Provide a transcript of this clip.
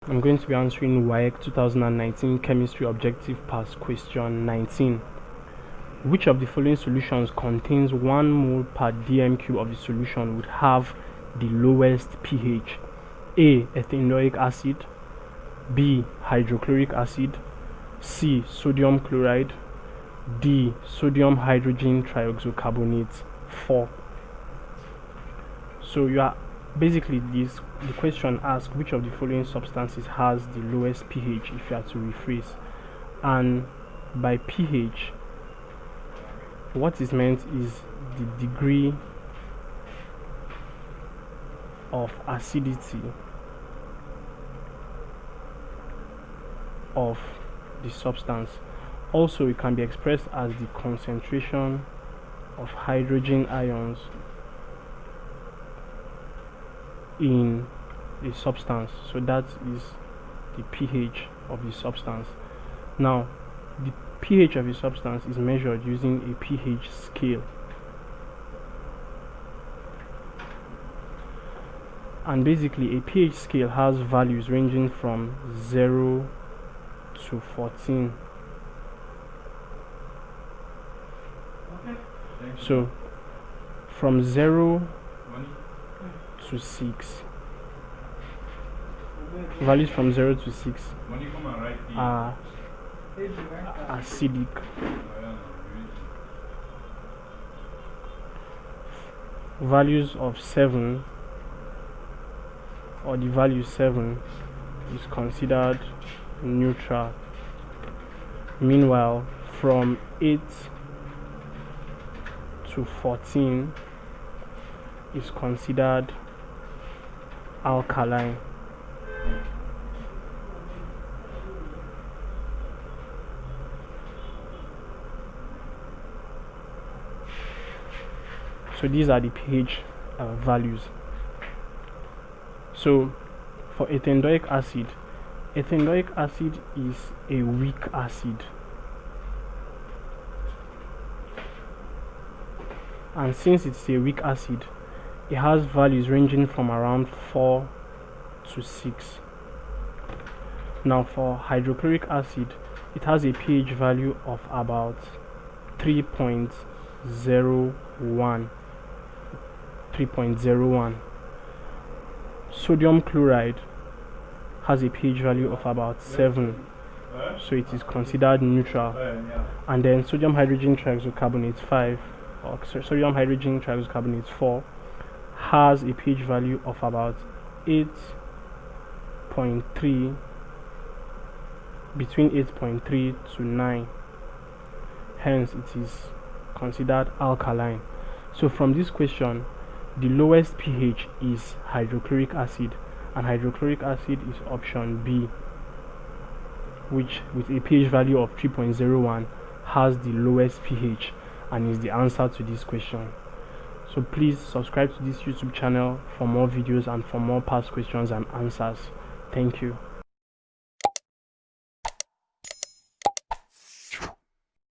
I'm going to be answering WAEC 2019 Chemistry Objective Past Question 19. Which of the following solutions contains 1 mole per dm cube of the solution would have the lowest pH? A. Ethanoic acid, B. Hydrochloric acid, C. Sodium chloride, D. Sodium hydrogen trioxocarbonate 4. So you are basically the question asks which of the following substances has the lowest pH, if you have to rephrase. And by pH, what is meant is the degree of acidity of the substance. Also, it can be expressed as the concentration of hydrogen ions in a substance. So that is the pH of the substance. Now, the pH of a substance is measured using a pH scale, and basically a pH scale has values ranging from 0 to 14. So from 0 to 6, values from 0 to 6 are acidic. Values of 7, or the value 7, is considered neutral. Meanwhile, from 8 to 14 is considered alkaline. So these are the pH values. So for ethanoic acid is a weak acid, and since it's a weak acid, it has values ranging from around 4 to 6. Now for hydrochloric acid, it has a pH value of about 3.01. Sodium chloride has a pH value of about 7, so it is considered neutral. And then sodium hydrogen trioxocarbonate 5, or sodium hydrogen trioxocarbonate 4, has a pH value of about 8.3, between 8.3 to 9. Hence it is considered alkaline. So from this question, the lowest pH is hydrochloric acid, and hydrochloric acid is option B, which with a pH value of 3.01 has the lowest pH and is the answer to this question. So please subscribe to this YouTube channel for more videos and for more past questions and answers. Thank you.